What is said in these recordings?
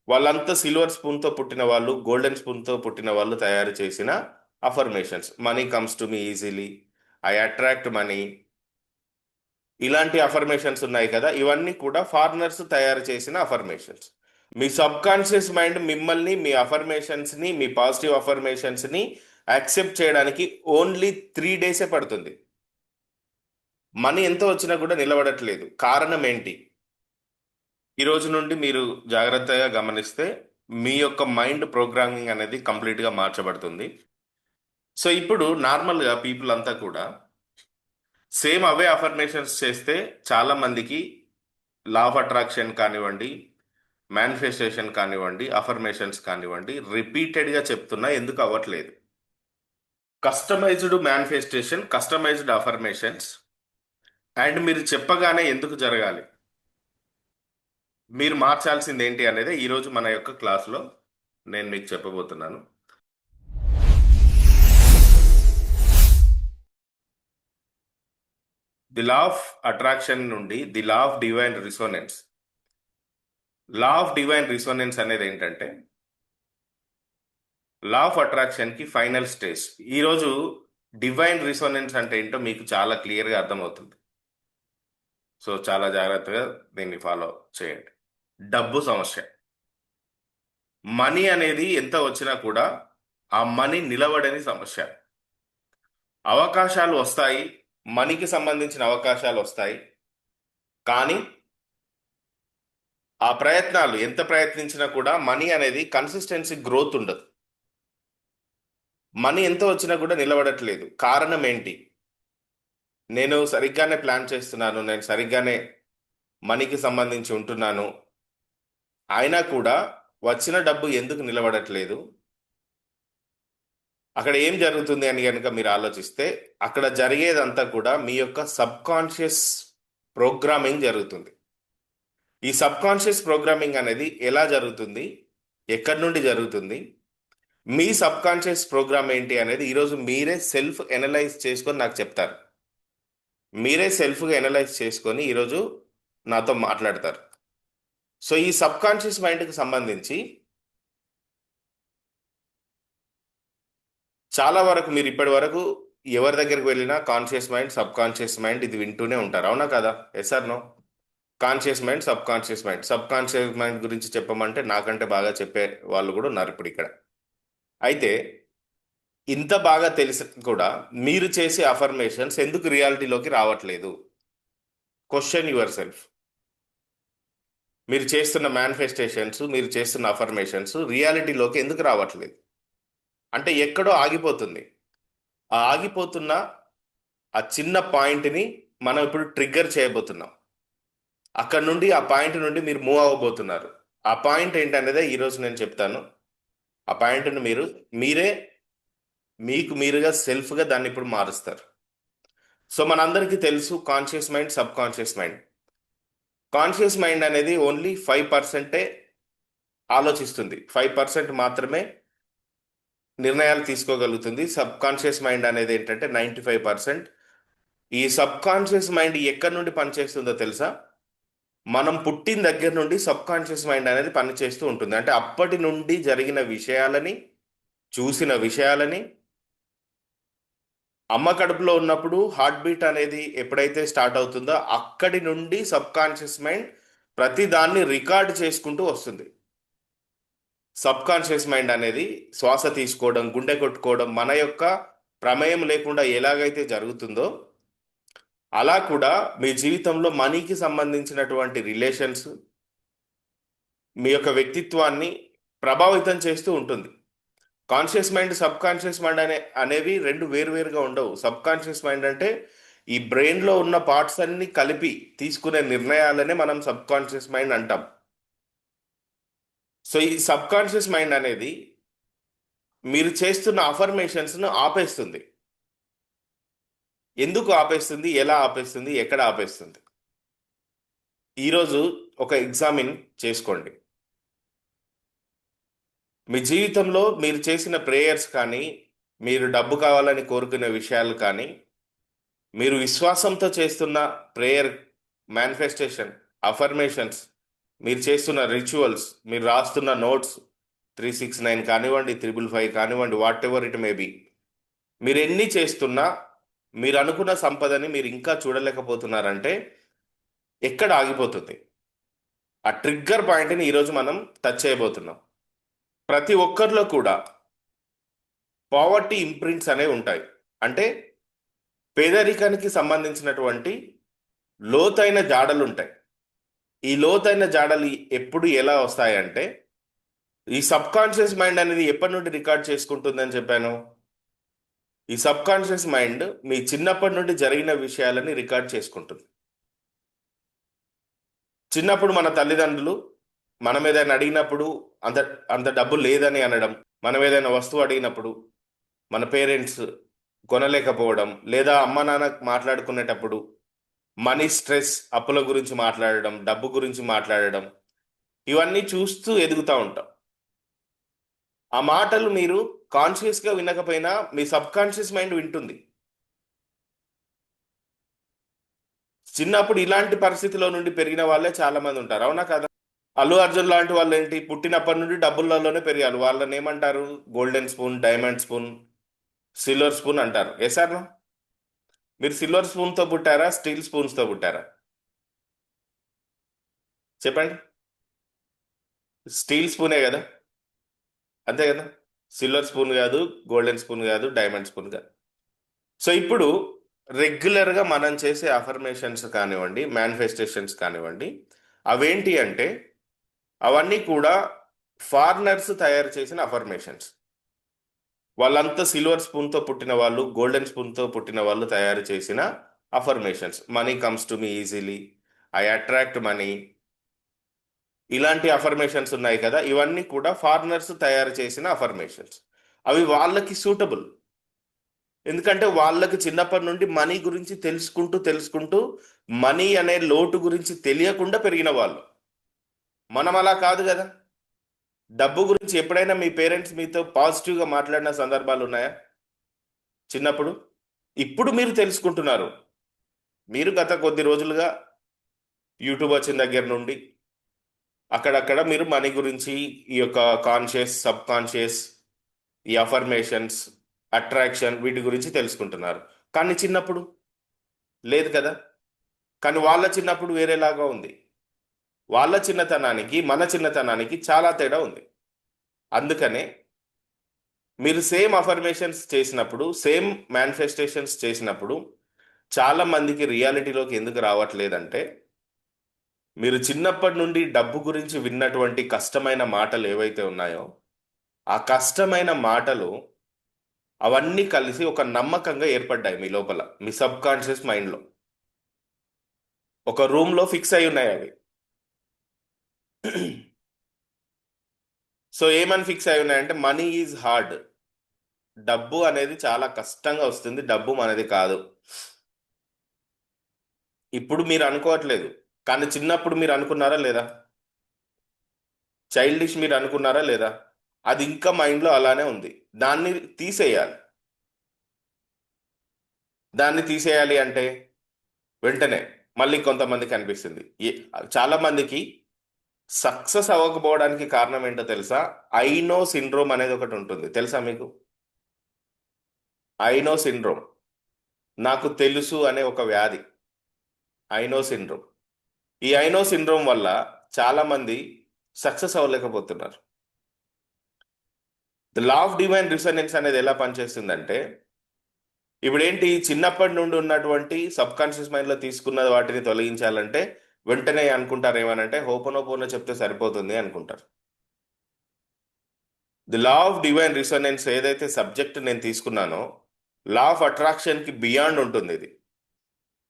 వాళ్ళంతా సిల్వర్ స్పూన్తో పుట్టిన వాళ్ళు, గోల్డెన్ స్పూన్తో పుట్టిన వాళ్ళు తయారు చేసిన affirmations. Money comes to me easily, I attract money, ఇలాంటి అఫర్మేషన్స్ ఉన్నాయి కదా, ఇవన్నీ కూడా ఫారినర్స్ తయారు చేసిన అఫర్మేషన్స్. మీ సబ్ కాన్షియస్ మైండ్ మిమ్మల్ని, మీ అఫర్మేషన్స్ని, మీ పాజిటివ్ అఫర్మేషన్స్ని యాక్సెప్ట్ చేయడానికి ఓన్లీ 3 డేసే పడుతుంది. మనీ ఎంత వచ్చినా కూడా నిలబడట్లేదు. కారణం ఏంటి? ఈ రోజు నుండి మీరు జాగ్రత్తగా గమనిస్తే మీ యొక్క మైండ్ ప్రోగ్రామింగ్ అనేది కంప్లీట్గా మార్చబడుతుంది. సో ఇప్పుడు నార్మల్గా పీపుల్ అంతా కూడా సేమ్ అవే అఫర్మేషన్స్ చేస్తే చాలా మందికి లా ఆఫ్ అట్రాక్షన్ కానివ్వండి, మేనిఫెస్టేషన్ కానివ్వండి, అఫర్మేషన్స్ కానివ్వండి, రిపీటెడ్గా చెప్తున్నా ఎందుకు అవ్వట్లేదు? Customized manifestation, customized affirmations and మీరు చెప్పగానే ఎందుకు జరగాలి? మీరు మార్చాల్సింది ఏంటి అనేది ఈరోజు మన యొక్క క్లాస్లో నేను మీకు చెప్పబోతున్నాను. ది లా ఆఫ్ అట్రాక్షన్ నుండి the law of divine resonance. Law of divine resonance అనేది ఏంటంటే లా ఆఫ్ అట్రాక్షన్కి ఫైనల్ స్టేజ్. ఈరోజు డివైన్ రిసోనెన్స్ అంటే ఏంటో మీకు చాలా క్లియర్గా అర్థమవుతుంది. సో చాలా జాగ్రత్తగా దీన్ని ఫాలో చేయండి. డబ్బు సమస్య. మనీ అనేది ఎంత వచ్చినా కూడా ఆ మనీ నిలబడని సమస్య. అవకాశాలు వస్తాయి, మనీకి సంబంధించిన అవకాశాలు వస్తాయి, కానీ ఆ ప్రయత్నాలు ఎంత ప్రయత్నించినా కూడా మనీ అనేది కన్సిస్టెన్సీ గ్రోత్ ఉండదు. మనీ ఎంత వచ్చినా కూడా నిలబడట్లేదు. కారణం ఏంటి? నేను సరిగ్గానే ప్లాన్ చేస్తున్నాను, నేను సరిగ్గానే మనీకి సంబంధించి ఉంటున్నాను, అయినా కూడా వచ్చిన డబ్బు ఎందుకు నిలబడట్లేదు? అక్కడ ఏం జరుగుతుంది అని కనుక మీరు ఆలోచిస్తే అక్కడ జరిగేదంతా కూడా మీ యొక్క సబ్ కాన్షియస్ ప్రోగ్రామింగ్ జరుగుతుంది. ఈ సబ్ కాన్షియస్ ప్రోగ్రామింగ్ అనేది ఎలా జరుగుతుంది, ఎక్కడి నుండి జరుగుతుంది, మీ సబ్ కాన్షియస్ ప్రోగ్రామ్ ఏంటి అనేది ఈరోజు మీరే సెల్ఫ్ ఎనలైజ్ చేసుకొని నాకు చెప్తారు. మీరే సెల్ఫ్గా ఎనలైజ్ చేసుకొని ఈరోజు నాతో మాట్లాడతారు. సో ఈ సబ్ కాన్షియస్ మైండ్కి సంబంధించి చాలా వరకు మీరు ఇప్పటి వరకు ఎవరి దగ్గరికి వెళ్ళినా conscious mind, subconscious mind ఇది వింటూనే ఉంటారు, అవునా కదా? Yes or no? Conscious mind, subconscious mind. Subconscious mind గురించి చెప్పమంటే నాకంటే బాగా చెప్పే వాళ్ళు కూడా ఉన్నారు ఇప్పుడు ఇక్కడ. అయితే ఇంత బాగా తెలిసి కూడా మీరు చేసే అఫర్మేషన్స్ ఎందుకు రియాలిటీలోకి రావట్లేదు? Question your self. మీరు చేస్తున్న మేనిఫెస్టేషన్స్, మీరు చేస్తున్న అఫర్మేషన్స్ రియాలిటీలోకి ఎందుకు రావట్లేదు? అంటే ఎక్కడో ఆగిపోతుంది. ఆ ఆగిపోతున్న ఆ చిన్న పాయింట్ని మనం ఇప్పుడు ట్రిగ్గర్ చేయబోతున్నాం. అక్కడ నుండి ఆ పాయింట్ నుండి మీరు మూవ్ అవ్వబోతున్నారు. ఆ పాయింట్ ఏంటనేదే ఈరోజు నేను చెప్తాను. ఆ పాయింట్ని మీరే మీకు మీరుగా సెల్ఫ్గా దాన్ని ఇప్పుడు మారుస్తారు. సో మనందరికీ తెలుసు conscious mind, subconscious mind. Conscious mind అనేది ఓన్లీ 5% ఆలోచిస్తుంది, 5% మాత్రమే నిర్ణయాలు తీసుకోగలుగుతుంది. సబ్ కాన్షియస్ మైండ్ అనేది ఏంటంటే 95%. ఈ సబ్ కాన్షియస్ మైండ్ ఎక్కడి నుండి పనిచేస్తుందో తెలుసా? మనం పుట్టిన దగ్గర నుండి సబ్ కాన్షియస్ మైండ్ అనేది పనిచేస్తూ ఉంటుంది. అంటే అప్పటి నుండి జరిగిన విషయాలని, చూసిన విషయాలని, అమ్మ కడుపులో ఉన్నప్పుడు హార్ట్ బీట్ అనేది ఎప్పుడైతే స్టార్ట్ అవుతుందో అక్కడి నుండి సబ్ కాన్షియస్ మైండ్ ప్రతి దాన్ని రికార్డ్ చేసుకుంటూ వస్తుంది. సబ్ కాన్షియస్ మైండ్ అనేది శ్వాస తీసుకోవడం, గుండె కొట్టుకోవడం మన యొక్క ప్రమేయం లేకుండా ఎలాగైతే జరుగుతుందో అలా కూడా మీ జీవితంలో మనీకి సంబంధించినటువంటి రిలేషన్స్, మీ యొక్క వ్యక్తిత్వాన్ని ప్రభావితం చేస్తూ ఉంటుంది. Conscious mind, subconscious mind అనేవి రెండు వేరువేరుగా ఉండవు. సబ్ కాన్షియస్ మైండ్ అంటే ఈ బ్రెయిన్లో ఉన్న పార్ట్స్ అన్ని కలిపి తీసుకునే నిర్ణయాలనే మనం సబ్ కాన్షియస్ మైండ్ అంటాం. సో ఈ సబ్ కాన్షియస్ మైండ్ అనేది మీరు చేస్తున్న అఫర్మేషన్స్ను ఆపేస్తుంది. ఎందుకు ఆపేస్తుంది, ఎలా ఆపేస్తుంది, ఎక్కడ ఆపేస్తుంది? ఈరోజు ఒక ఎగ్జామిన్ చేసుకోండి. మీ జీవితంలో మీరు చేసిన ప్రేయర్స్ కానీ, మీరు డబ్బు కావాలని కోరుకునే విషయాలు కానీ, మీరు విశ్వాసంతో చేస్తున్న ప్రేయర్, మేనిఫెస్టేషన్, అఫర్మేషన్స్, మీరు చేస్తున్న రిచువల్స్, మీరు రాస్తున్న నోట్స్, 369 కానివ్వండి, 555 కానివ్వండి, what ever it may be, మీరు ఎన్ని చేస్తున్నా మీరు అనుకున్న సంపదని మీరు ఇంకా చూడలేకపోతున్నారంటే ఎక్కడ ఆగిపోతుంది? ఆ ట్రిగ్గర్ పాయింట్ని ఈరోజు మనం టచ్ చేయబోతున్నాం. ప్రతి ఒక్కరిలో కూడా పావర్టీ ఇంప్రింట్స్ అనేవి ఉంటాయి. అంటే పేదరికానికి సంబంధించినటువంటి లోతైన జాడలు ఉంటాయి. ఈ లోతైన జాడలు ఎప్పుడు ఎలా వస్తాయంటే, ఈ సబ్ కాన్షియస్ మైండ్ అనేది ఎప్పటి నుండి రికార్డ్ చేసుకుంటుందని చెప్పాను? ఈ సబ్ కాన్షియస్ మైండ్ మీ చిన్నప్పటి నుండి జరిగిన విషయాలని రికార్డ్ చేసుకుంటుంది. చిన్నప్పుడు మన తల్లిదండ్రులు మనం ఏదైనా అడిగినప్పుడు అంత అంత డబ్బు లేదని అనడం, మనం ఏదైనా వస్తువు అడిగినప్పుడు మన పేరెంట్స్ కొనలేకపోవడం, లేదా అమ్మ నాన్న మాట్లాడుకునేటప్పుడు మనీ స్ట్రెస్, అప్పుల గురించి మాట్లాడడం, డబ్బు గురించి మాట్లాడడం, ఇవన్నీ చూస్తూ ఎదుగుతూ ఉంటాం. ఆ మాటలు మీరు కాన్షియస్గా వినకపోయినా మీ సబ్ కాన్షియస్ మైండ్ వింటుంది. చిన్నప్పుడు ఇలాంటి పరిస్థితిలో నుండి పెరిగిన వాళ్ళే చాలా మంది ఉంటారు, అవునా కదా? అల్లు అర్జున్ లాంటి వాళ్ళు ఏంటి, పుట్టినప్పటి నుండి డబ్బులలోనే పెరిగారు. వాళ్ళని ఏమంటారు? Golden spoon, diamond spoon, silver spoon అంటారు. సార్ మీరు సిల్వర్ స్పూన్తో పుట్టారా, స్టీల్ స్పూన్స్తో పుట్టారా? చెప్పండి. స్టీల్ స్పూనే కదా, అంతే కదా? సిల్వర్ స్పూన్ కాదు, గోల్డెన్ స్పూన్ కాదు, డైమండ్ స్పూన్ కాదు. సో ఇప్పుడు రెగ్యులర్గా మనం చేసే అఫర్మేషన్స్ కానివ్వండి, మేనిఫెస్టేషన్స్ కానివ్వండి, అవేంటి అంటే అవన్నీ కూడా ఫారినర్స్ తయారు చేసిన అఫర్మేషన్స్. వాళ్ళంతా సిల్వర్ స్పూన్తో పుట్టిన వాళ్ళు, గోల్డెన్ స్పూన్తో పుట్టిన వాళ్ళు తయారు చేసిన affirmations. Money comes to me easily, I attract money, ఇలాంటి అఫర్మేషన్స్ ఉన్నాయి కదా, ఇవన్నీ కూడా ఫారినర్స్ తయారు చేసిన అఫర్మేషన్స్. అవి వాళ్ళకి సూటబుల్. ఎందుకంటే వాళ్ళకి చిన్నప్పటి నుండి మనీ గురించి తెలుసుకుంటూ తెలుసుకుంటూ మనీ అనే లోటు గురించి తెలియకుండా పెరిగిన వాళ్ళు. మనం అలా కాదు కదా. డబ్బు గురించి ఎప్పుడైనా మీ పేరెంట్స్ మీతో పాజిటివ్గా మాట్లాడిన సందర్భాలు ఉన్నాయా చిన్నప్పుడు? ఇప్పుడు మీరు తెలుసుకుంటున్నారు. మీరు గత కొద్ది రోజులుగా యూట్యూబ్ వచ్చిన దగ్గర నుండి అక్కడక్కడ మీరు మనీ గురించి, ఈ యొక్క కాన్షియస్, సబ్ కాన్షియస్, ఈ అఫర్మేషన్స్, అట్రాక్షన్, వీటి గురించి తెలుసుకుంటున్నారు. కానీ చిన్నప్పుడు లేదు కదా. కానీ వాళ్ళ చిన్నప్పుడు వేరేలాగా ఉంది. వాళ్ళ చిన్నతనానికి మన చిన్నతనానికి చాలా తేడా ఉంది. అందుకనే మీరు సేమ్ అఫర్మేషన్స్ చేసినప్పుడు, సేమ్ మేనిఫెస్టేషన్స్ చేసినప్పుడు చాలా మందికి రియాలిటీలోకి ఎందుకు రావట్లేదంటే, మీరు చిన్నప్పటి నుండి డబ్బు గురించి విన్నటువంటి కష్టమైన మాటలు ఏవైతే ఉన్నాయో, ఆ కష్టమైన మాటలు అవన్నీ కలిసి ఒక నమ్మకంగా ఏర్పడ్డాయి మీ లోపల, మీ సబ్ కాన్షియస్ మైండ్లో. ఒక రూమ్లో ఫిక్స్ అయి ఉన్నాయి అవి. సో ఏమని ఫిక్స్ అయి ఉన్నాయంటే, మనీ ఈజ్ హార్డ్, డబ్బు అనేది చాలా కష్టంగా వస్తుంది, డబ్బు మనది కాదు. ఇప్పుడు మీరు అనుకోవట్లేదు, కానీ చిన్నప్పుడు మీరు అనుకున్నారా లేదా? చైల్డిష్ మీరు అనుకున్నారా లేదా? అది ఇంకా మైండ్లో అలానే ఉంది. దాన్ని తీసేయాలి. దాన్ని తీసేయాలి అంటే వెంటనే మళ్ళీ కొంతమందికి అనిపిస్తుంది. చాలా మందికి సక్సెస్ అవ్వకపోవడానికి కారణం ఏంటో తెలుసా? ఐనో సిండ్రోమ్ అనేది ఒకటి ఉంటుంది, తెలుసా మీకు? ఐనో సిండ్రోమ్, నాకు తెలుసు అనే ఒక వ్యాధి, ఐనో సిండ్రోమ్. ఈ ఐనో సిండ్రోమ్ వల్ల చాలా మంది సక్సెస్ అవ్వలేకపోతున్నారు. The law of divine resonance అనేది ఎలా పనిచేస్తుందంటే, ఇప్పుడు ఏంటి, చిన్నప్పటి నుండి ఉన్నటువంటి సబ్ కాన్షియస్ మైండ్లో తీసుకున్న వాటిని తొలగించాలంటే వెంటనే అనుకుంటారు ఏమనంటే, హోపనోపోనో చెప్తే సరిపోతుంది అనుకుంటారు. ది లా ఆఫ్ డివైన్ రిసనెన్స్ ఏదైతే సబ్జెక్ట్ నేను తీసుకున్నానో, లా ఆఫ్ అట్రాక్షన్కి బియాండ్ ఉంటుంది ఇది.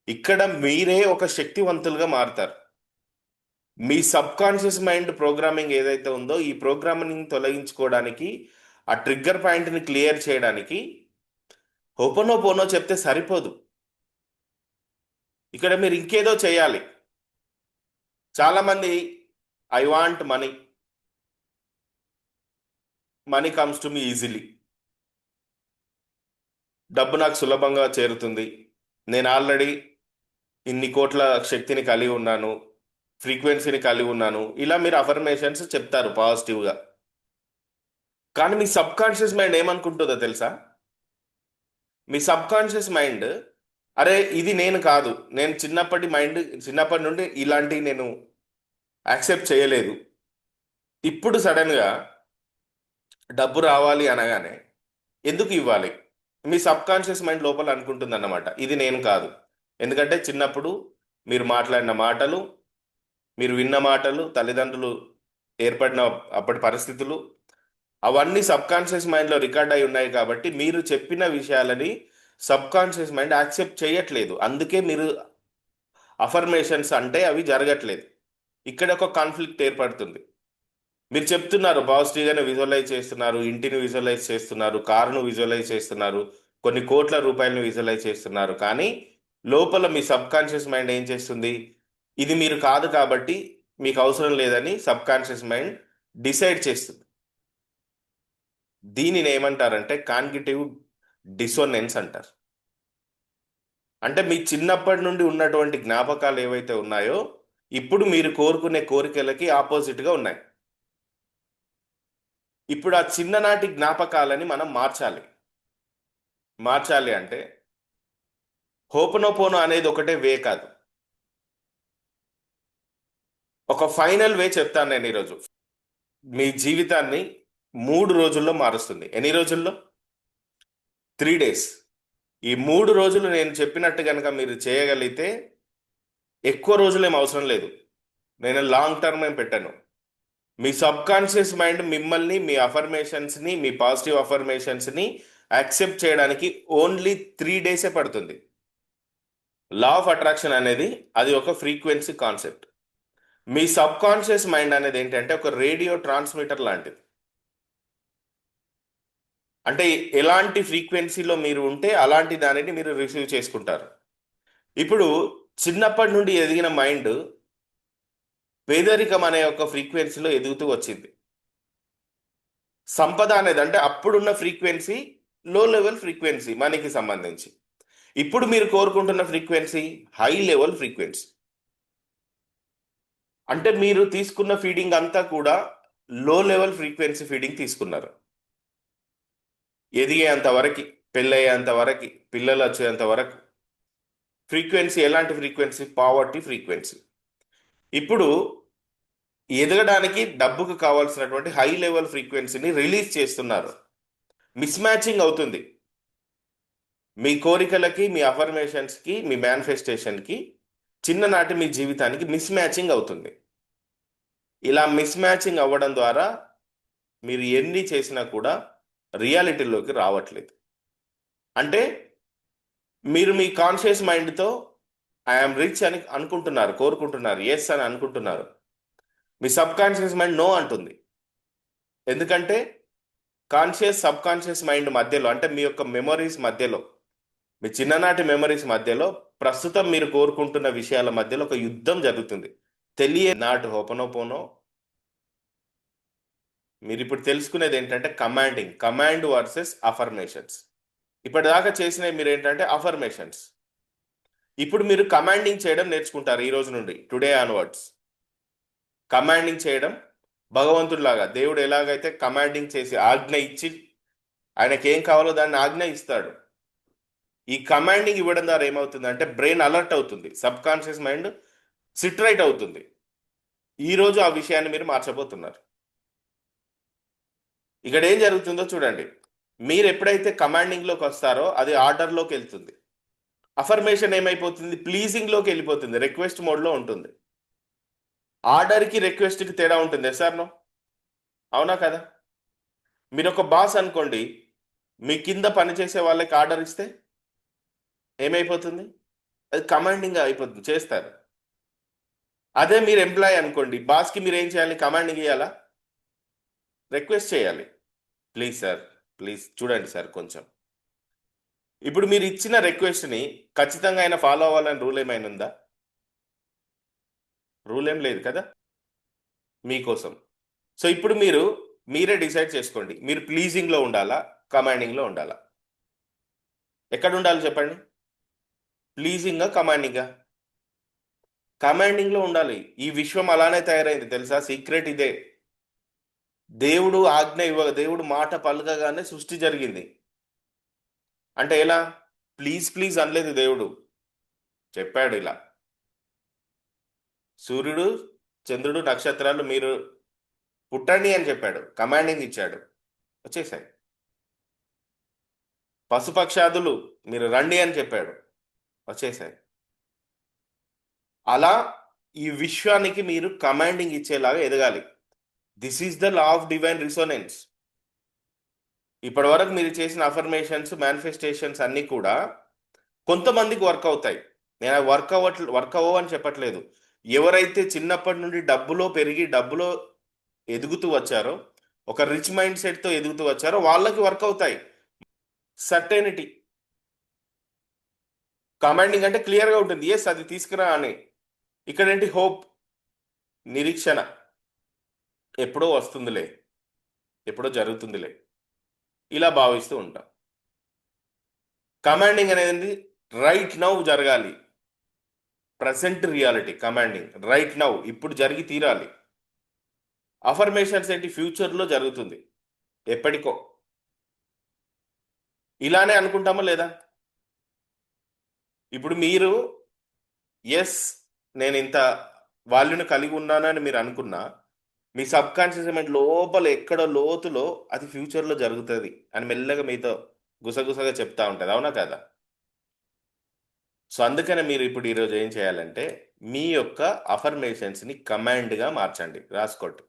ఇక్కడ మీరే ఒక శక్తివంతులుగా మారుతారు. మీ సబ్ కాన్షియస్ మైండ్ ప్రోగ్రామింగ్ ఏదైతే ఉందో, ఈ ప్రోగ్రామింగ్ తొలగించుకోవడానికి, ఆ ట్రిగ్గర్ పాయింట్ని క్లియర్ చేయడానికి హోపనోపోనో చెప్తే సరిపోదు. ఇక్కడ మీరు ఇంకేదో చేయాలి. చాలామంది I want money, money comes to me easily, డబ్బు నాకు సులభంగా చేరుతుంది, నేను ఆల్రెడీ ఇన్ని కోట్ల శక్తిని కలిగి ఉన్నాను, ఫ్రీక్వెన్సీని కలిగి ఉన్నాను, ఇలా మీరు అఫర్మేషన్స్ చెప్తారు పాజిటివ్గా. కానీ మీ సబ్ కాన్షియస్ మైండ్ ఏమనుకుంటుందో తెలుసా? మీ సబ్ కాన్షియస్ మైండ్, అరే ఇది నేను కాదు, నేను చిన్నప్పటి నుండి ఇలాంటి నేను యాక్సెప్ట్ చేయలేదు, ఇప్పుడు సడన్గా డబ్బు రావాలి అనగానే ఎందుకు ఇవ్వాలి? మీ సబ్ కాన్షియస్ మైండ్ లోపల అనుకుంటుంది అన్నమాట, ఇది నేను కాదు. ఎందుకంటే చిన్నప్పుడు మీరు మాట్లాడిన మాటలు, మీరు విన్న మాటలు, తల్లిదండ్రులు ఏర్పడిన అప్పటి పరిస్థితులు, అవన్నీ సబ్ కాన్షియస్ మైండ్లో రికార్డ్ అయి ఉన్నాయి కాబట్టి మీరు చెప్పిన విషయాలని సబ్ కాన్షియస్ మైండ్ యాక్సెప్ట్ చేయట్లేదు. అందుకే మీరు అఫర్మేషన్స్ అంటే అవి జరగట్లేదు. ఇక్కడ ఒక కాన్ఫ్లిక్ట్ ఏర్పడుతుంది. మీరు చెప్తున్నారు, పాజిటివ్గానే విజువలైజ్ చేస్తున్నారు, ఇంటిని విజువలైజ్ చేస్తున్నారు, కారును విజువలైజ్ చేస్తున్నారు, కొన్ని కోట్ల రూపాయలను విజువలైజ్ చేస్తున్నారు, కానీ లోపల మీ సబ్ కాన్షియస్ మైండ్ ఏం చేస్తుంది? ఇది మీరు కాదు కాబట్టి మీకు అవసరం లేదని సబ్ కాన్షియస్ మైండ్ డిసైడ్ చేస్తుంది. దీనిని ఏమంటారంటే కాగ్నిటివ్ డిసోనెన్స్ అంటారు. అంటే మీ చిన్నప్పటి నుండి ఉన్నటువంటి జ్ఞాపకాలు ఏవైతే ఉన్నాయో ఇప్పుడు మీరు కోరుకునే కోరికలకి ఆపోజిట్గా ఉన్నాయి. ఇప్పుడు ఆ చిన్ననాటి జ్ఞాపకాలని మనం మార్చాలి. మార్చాలి అంటే హోపనోపోనో అనేది ఒకటే వే కాదు, ఒక ఫైనల్ వే చెప్తాను నేను ఈరోజు. మీ జీవితాన్ని 3 రోజుల్లో మారుస్తుంది. ఎన్ని రోజుల్లో? 3 days. ఈ 3 రోజులు నేను చెప్పినట్టు కనుక మీరు చేయగలిగితే, ఎక్కువ రోజులేం అవసరం లేదు, నేను లాంగ్ టర్మ్ ఏం పెట్టాను. మీ సబ్ కాన్షియస్ మైండ్ మిమ్మల్ని, మీ అఫర్మేషన్స్ని, మీ పాజిటివ్ అఫర్మేషన్స్ని యాక్సెప్ట్ చేయడానికి ఓన్లీ 3 days పడుతుంది. లా ఆఫ్ అట్రాక్షన్ అనేది అది ఒక ఫ్రీక్వెన్సీ కాన్సెప్ట్. మీ సబ్ కాన్షియస్ మైండ్ అనేది ఏంటంటే ఒక రేడియో ట్రాన్స్మిటర్ లాంటిది. అంటే ఎలాంటి ఫ్రీక్వెన్సీలో మీరు ఉంటే అలాంటి దానిని మీరు రిసీవ్ చేసుకుంటారు. ఇప్పుడు చిన్నప్పటి నుండి ఎదిగిన మైండ్ పేదరికం అనే ఒక ఫ్రీక్వెన్సీలో ఎదుగుతూ వచ్చింది. సంపద అనేది అంటే అప్పుడున్న ఫ్రీక్వెన్సీ లో లెవెల్ ఫ్రీక్వెన్సీ మనీకి సంబంధించి. ఇప్పుడు మీరు కోరుకుంటున్న ఫ్రీక్వెన్సీ హై లెవెల్ ఫ్రీక్వెన్సీ. అంటే మీరు తీసుకున్న ఫీడింగ్ అంతా కూడా లో లెవెల్ ఫ్రీక్వెన్సీ ఫీడింగ్ తీసుకున్నారు. ఎదిగేంత వరకు, పెళ్ళయ్యేంత వరకు, పిల్లలు వచ్చేంత వరకు ఫ్రీక్వెన్సీ ఎలాంటి ఫ్రీక్వెన్సీ? Poverty frequency. ఇప్పుడు ఎదగడానికి డబ్బుకు కావాల్సినటువంటి హై లెవెల్ ఫ్రీక్వెన్సీని రిలీజ్ చేస్తున్నారు. మిస్ మ్యాచింగ్ అవుతుంది. మీ కోరికలకి, మీ అఫర్మేషన్స్కి, మీ మేనిఫెస్టేషన్కి, చిన్ననాటి మీ జీవితానికి మిస్ మ్యాచింగ్ అవుతుంది. ఇలా మిస్ మ్యాచింగ్ అవ్వడం ద్వారా మీరు ఎన్ని చేసినా కూడా రియాలిటీలోకి రావట్లేదు. అంటే మీరు మీ కాన్షియస్ మైండ్తో ఐఎమ్ రిచ్ అని అనుకుంటున్నారు, కోరుకుంటున్నారు, ఎస్ అని అనుకుంటున్నారు. మీ సబ్ కాన్షియస్ మైండ్ నో అంటుంది. ఎందుకంటే కాన్షియస్ సబ్ కాన్షియస్ మైండ్ మధ్యలో, అంటే మీ యొక్క మెమరీస్ మధ్యలో, మీ చిన్ననాటి మెమరీస్ మధ్యలో, ప్రస్తుతం మీరు కోరుకుంటున్న విషయాల మధ్యలో ఒక యుద్ధం జరుగుతుంది. Not ho'oponopono. మీరు ఇప్పుడు తెలుసుకునేది ఏంటంటే కమాండ్ వర్సెస్ అఫర్మేషన్స్. ఇప్పటిదాకా చేసినవి మీరు ఏంటంటే అఫర్మేషన్స్. ఇప్పుడు మీరు కమాండింగ్ చేయడం నేర్చుకుంటారు ఈ రోజు నుండి, టుడే ఆన్వర్డ్స్. కమాండింగ్ చేయడం భగవంతుడిలాగా, దేవుడు ఎలాగైతే కమాండింగ్ చేసి ఆజ్ఞ ఇచ్చి ఆయనకి ఏం కావాలో దాన్ని ఆజ్ఞ ఇస్తాడు. ఈ కమాండింగ్ ఇవ్వడం ద్వారా ఏమవుతుందంటే బ్రెయిన్ అలర్ట్ అవుతుంది, sub conscious mind SIT right అవుతుంది. ఈరోజు ఆ విషయాన్ని మీరు మార్చబోతున్నారు. ఇక్కడ ఏం జరుగుతుందో చూడండి. మీరు ఎప్పుడైతే కమాండింగ్లోకి వస్తారో అది ఆర్డర్లోకి వెళ్తుంది. అఫర్మేషన్ ఏమైపోతుంది? ప్లీజింగ్లోకి వెళ్ళిపోతుంది, రిక్వెస్ట్ మోడ్లో ఉంటుంది. ఆర్డర్కి రిక్వెస్ట్కి తేడా ఉంటుంది, సార్ నో? అవునా కదా? మీరు ఒక బాస్ అనుకోండి, మీ కింద పనిచేసే వాళ్ళకి ఆర్డర్ ఇస్తే ఏమైపోతుంది? అది కమాండింగ్ అయిపోతుంది, చేస్తారు. అదే మీరు ఎంప్లాయీ అనుకోండి, బాస్కి మీరు ఏం చేయాలి? కమాండింగ్ ఇవ్వాలా? రిక్వెస్ట్ చేయాలి, ప్లీజ్ సార్, ప్లీజ్ చూడండి సార్ కొంచెం. ఇప్పుడు మీరు ఇచ్చిన రిక్వెస్ట్ని ఖచ్చితంగా ఆయన ఫాలో అవ్వాలని రూల్ ఏమైనా ఉందా? రూల్ ఏం లేదు కదా మీకోసం. సో ఇప్పుడు మీరే డిసైడ్ చేసుకోండి, మీరు ప్లీజింగ్లో ఉండాలా, కమాండింగ్లో ఉండాలా? ఎక్కడ ఉండాలి చెప్పండి? ప్లీజింగా, కమాండింగా? కమాండింగ్ లో ఉండాలి. ఈ విశ్వం అలానే తయారైంది తెలుసా, సీక్రెట్ ఇదే. దేవుడు ఆజ్ఞ దేవుడు మాట పలకగానే సృష్టి జరిగింది. అంటే ఎలా? ప్లీజ్ ప్లీజ్ అనలేదు దేవుడు, చెప్పాడు ఇలా: సూర్యుడు, చంద్రుడు, నక్షత్రాలు మీరు పుట్టండి అని చెప్పాడు, కమాండింగ్ ఇచ్చాడు, వచ్చేసాయి. పశుపక్షాదులు మీరు రండి అని చెప్పాడు, వచ్చేసాయి. అలా ఈ విశ్వానికి మీరు కమాండింగ్ ఇచ్చేలాగా ఎదగాలి. This is the law of divine resonance. ఇప్పటి వరకు మీరు చేసిన అఫర్మేషన్స్, మేనిఫెస్టేషన్స్ అన్నీ కూడా కొంతమందికి వర్క్ అవుతాయి. నేను వర్క్ అవ్వని చెప్పట్లేదు. ఎవరైతే చిన్నప్పటి నుండి డబ్బులో పెరిగి డబ్బులో ఎదుగుతూ వచ్చారో, ఒక రిచ్ మైండ్ సెట్తో ఎదుగుతూ వచ్చారో వాళ్ళకి వర్క్ అవుతాయి. సర్టెనిటీ, కమాండింగ్ అంటే క్లియర్గా ఉంటుంది, ఎస్ అది తీసుకురా అని. ఇక్కడేంటి? హోప్, నిరీక్షణ, ఎప్పుడో వస్తుందిలే, ఎప్పుడో జరుగుతుందిలే, ఇలా భావిస్తూ ఉంటాం. కమాండింగ్ అనేది రైట్ నౌ జరగాలి. Present reality commanding right now, ఇప్పుడు జరిగి తీరాలి. అఫర్మేషన్స్ ఏంటి? ఫ్యూచర్లో జరుగుతుంది, ఎప్పటికో. ఇలానే అనుకుంటామా లేదా? ఇప్పుడు మీరు ఎస్ నేను ఇంత వాల్యూని కలిగి ఉన్నానని మీరు అనుకున్నా, మీ సబ్ కాన్షియస్ మైండ్ లోపల ఎక్కడో లోతులో అది ఫ్యూచర్లో జరుగుతుంది అని మెల్లగా మీతో గుసగుసగా చెప్తా ఉంటుంది, అవునా కదా? సో అందుకనే మీరు ఇప్పుడు ఈరోజు ఏం చేయాలంటే మీ యొక్క అఫర్మేషన్స్ని కమాండ్గా మార్చండి, రాసుకోండి.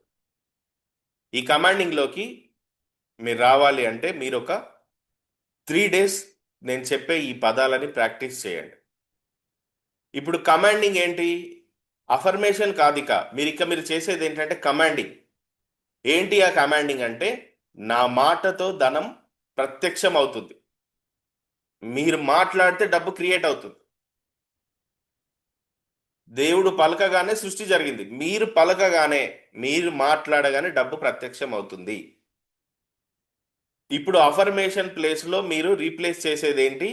ఈ కమాండింగ్లోకి మీరు రావాలి అంటే మీరు ఒక 3 days నేను చెప్పే ఈ పదాలని ప్రాక్టీస్ చేయండి. ఇప్పుడు కమాండింగ్ ఏంటి? అఫర్మేషన్ కాదు, మీరు చేసేది ఏంటంటే కమాండింగ్. ఏంటి ఆ కమాండింగ్ అంటే, నా మాటతో ధనం ప్రత్యక్షం అవుతుంది. మీరు మాట్లాడితే డబ్బు క్రియేట్ అవుతుంది. దేవుడు పలకగానే సృష్టి జరిగింది, మీరు పలకగానే, మీరు మాట్లాడగానే డబ్బు ప్రత్యక్షం అవుతుంది. ఇప్పుడు అఫర్మేషన్ ప్లేస్లో మీరు రీప్లేస్ చేసేది ఏంటి?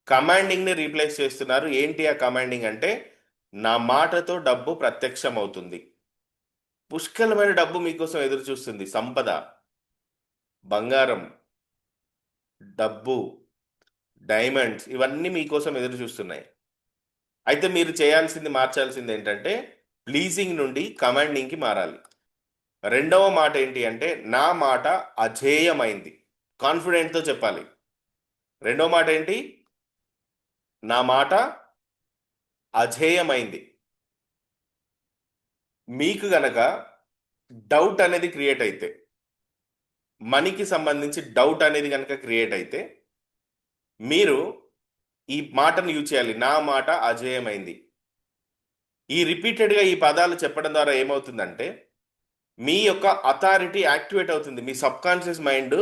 కమాండింగ్ని రీప్లేస్ చేస్తున్నారు. ఏంటి ఆ కమాండింగ్ అంటే, నా మాటతో డబ్బు ప్రత్యక్షం అవుతుంది. పుష్కలమైన డబ్బు మీకోసం ఎదురు చూస్తుంది. సంపద, బంగారం, డబ్బు, డైమండ్స్ ఇవన్నీ మీకోసం ఎదురు చూస్తున్నాయి. అయితే మీరు చేయాల్సింది, మార్చాల్సింది ఏంటంటే ప్లీజింగ్ నుండి కమాండింగ్కి మారాలి. రెండవ మాట ఏంటి అంటే, నా మాట అజేయమైంది. కాన్ఫిడెంట్తో చెప్పాలి. రెండవ మాట ఏంటి? నా మాట అజేయమైంది. మీకు గనక డౌట్ అనేది క్రియేట్ అయితే, మనీకి సంబంధించి డౌట్ అనేది కనుక క్రియేట్ అయితే, మీరు ఈ మాటను యూజ్ చేయాలి, నా మాట అజేయమైంది. ఈ రిపీటెడ్గా ఈ పదాలు చెప్పడం ద్వారా ఏమవుతుందంటే మీ యొక్క అథారిటీ యాక్టివేట్ అవుతుంది. మీ సబ్ కాన్షియస్ మైండ్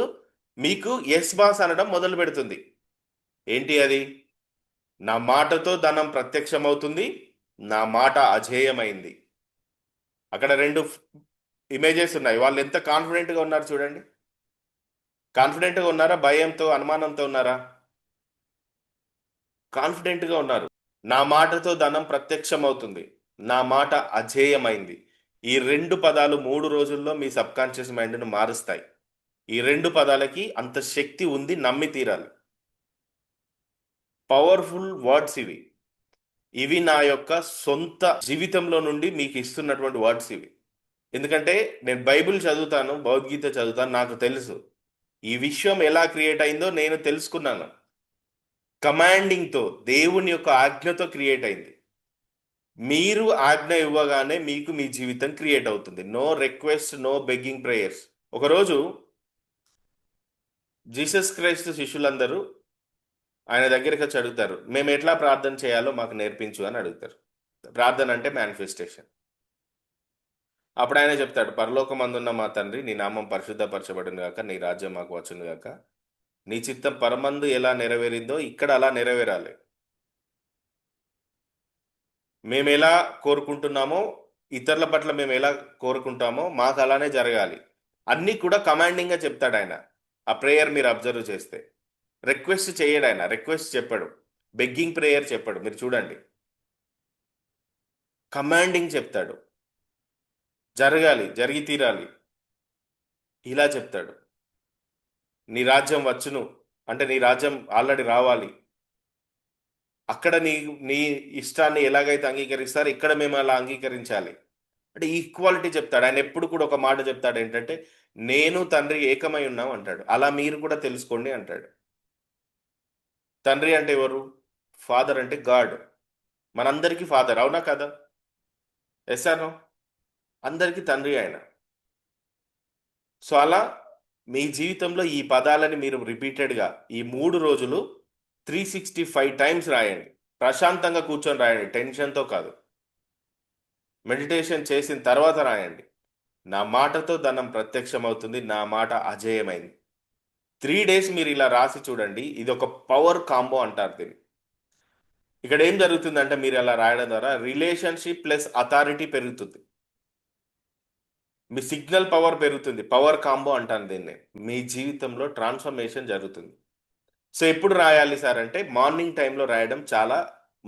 మీకు ఎస్ బాస్ అనడం మొదలు పెడుతుంది. ఏంటి అది? నా మాటతో ధనం ప్రత్యక్షమవుతుంది, నా మాట అజేయమైంది. అక్కడ 2 ఇమేజెస్ ఉన్నాయి. వాళ్ళు ఎంత కాన్ఫిడెంట్గా ఉన్నారు చూడండి. కాన్ఫిడెంట్గా ఉన్నారా? భయంతో, అనుమానంతో ఉన్నారా? కాన్ఫిడెంట్గా ఉన్నారు. నా మాటతో ధనం ప్రత్యక్షమవుతుంది, నా మాట అజేయమైంది. ఈ 2 పదాలు 3 రోజుల్లో మీ సబ్ కాన్షియస్ మైండ్ను మారుస్తాయి. ఈ 2 పదాలకి అంత శక్తి ఉంది, నమ్మి తీరాలి. పవర్ఫుల్ వర్డ్స్ ఇవి. ఇవి నా యొక్క సొంత జీవితంలో నుండి మీకు ఇస్తున్నటువంటి వర్డ్స్ ఇవి. ఎందుకంటే నేను బైబిల్ చదువుతాను, భగవద్గీత చదువుతాను, నాకు తెలుసు ఈ విశ్వం ఎలా క్రియేట్ అయిందో నేను తెలుసుకున్నాను. కమాండింగ్తో, దేవుని యొక్క ఆజ్ఞతో క్రియేట్ అయింది. మీరు ఆజ్ఞ ఇవ్వగానే మీకు మీ జీవితం క్రియేట్ అవుతుంది. No request, no begging prayers. ఒకరోజు జీసస్ క్రైస్ట్ శిష్యులందరూ ఆయన దగ్గరికి వచ్చి అడుగుతారు, మేము ఎట్లా ప్రార్థన చేయాలో మాకు నేర్పించు అని అడుగుతారు. ప్రార్థన అంటే మేనిఫెస్టేషన్. అప్పుడు ఆయన చెప్తాడు, పరలోకమందున్న మా తండ్రి, నీ నామం పరిశుద్ధపరచబడును గాక, నీ రాజ్యం మాకు వచ్చును గాక, నీ చిత్తం పరమందు ఎలా నెరవేరిందో ఇక్కడ అలా నెరవేరాలి. మేము ఎలా కోరుకుంటున్నామో, ఇతరుల పట్ల మేము ఎలా కోరుకుంటామో మాకు అలానే జరగాలి. అన్నీ కూడా కమాండింగ్గా చెప్తాడు ఆయన. ఆ ప్రేయర్ మీరు అబ్జర్వ్ చేస్తే రిక్వెస్ట్ చేయడు ఆయన, రిక్వెస్ట్ చెప్పాడు, బెగ్గింగ్ ప్రేయర్ చెప్పాడు. మీరు చూడండి. కమాండింగ్ చెప్తాడు, జరగాలి, జరిగి తీరాలి, ఇలా చెప్తాడు. నీ రాజ్యం వచ్చును, అంటే నీ రాజ్యం ఆల్రెడీ రావాలి. అక్కడ నీ ఇష్టాన్ని ఎలాగైతే అంగీకరిస్తారో ఇక్కడ మేము అలా అంగీకరించాలి. అంటే ఈక్వాలిటీ చెప్తాడు. ఆయన ఎప్పుడు కూడా ఒక మాట చెప్తాడు ఏంటంటే, నేను తండ్రి ఏకమై ఉన్నాం అంటాడు. అలా మీరు కూడా తెలుసుకోండి అంటాడు. తండ్రి అంటే ఎవరు? ఫాదర్ అంటే గాడ్. మనందరికీ ఫాదర్, అవునా కదా? Yes or no? అందరికీ తండ్రి ఆయన. సో అలా మీ జీవితంలో ఈ పదాలని మీరు రిపీటెడ్గా ఈ 3 రోజులు 365 టైమ్స్ రాయండి. ప్రశాంతంగా కూర్చొని రాయండి, టెన్షన్తో కాదు. మెడిటేషన్ చేసిన తర్వాత రాయండి. నా మాటతో ధనం ప్రత్యక్షమవుతుంది, నా మాట అజేయమైంది. 3 డేస్ మీరు ఇలా రాసి చూడండి. ఇది ఒక పవర్ కాంబో అంటారు దీన్ని. ఇక్కడ ఏం జరుగుతుందంటే మీరు అలా రాయడం ద్వారా రిలేషన్షిప్ ప్లస్ అథారిటీ పెరుగుతుంది. మీ సిగ్నల్ పవర్ పెరుగుతుంది. పవర్ కాంబో అంటాను దీన్ని. మీ జీవితంలో ట్రాన్స్ఫర్మేషన్ జరుగుతుంది. సో ఎప్పుడు రాయాలి సార్ అంటే మార్నింగ్ టైంలో రాయడం చాలా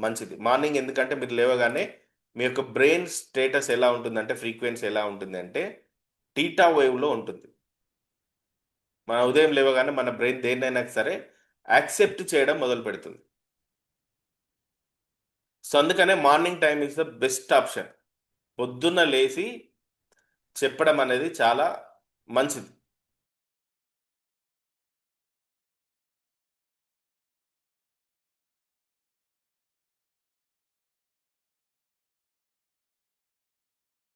మంచిది. మార్నింగ్ ఎందుకంటే మీరు లేవగానే మీ యొక్క బ్రెయిన్ స్టేటస్ ఎలా ఉంటుందంటే, ఫ్రీక్వెన్సీ ఎలా ఉంటుంది అంటే టీటా వేవ్లో ఉంటుంది. మన ఉదయం లేవగానే మన బ్రెయిన్ దేన్నైనా సరే యాక్సెప్ట్ చేయడం మొదలు పెడుతుంది. సో అందుకనే morning time is the best option. పొద్దున్న లేసి చెప్పడం అనేది చాలా మంచిది.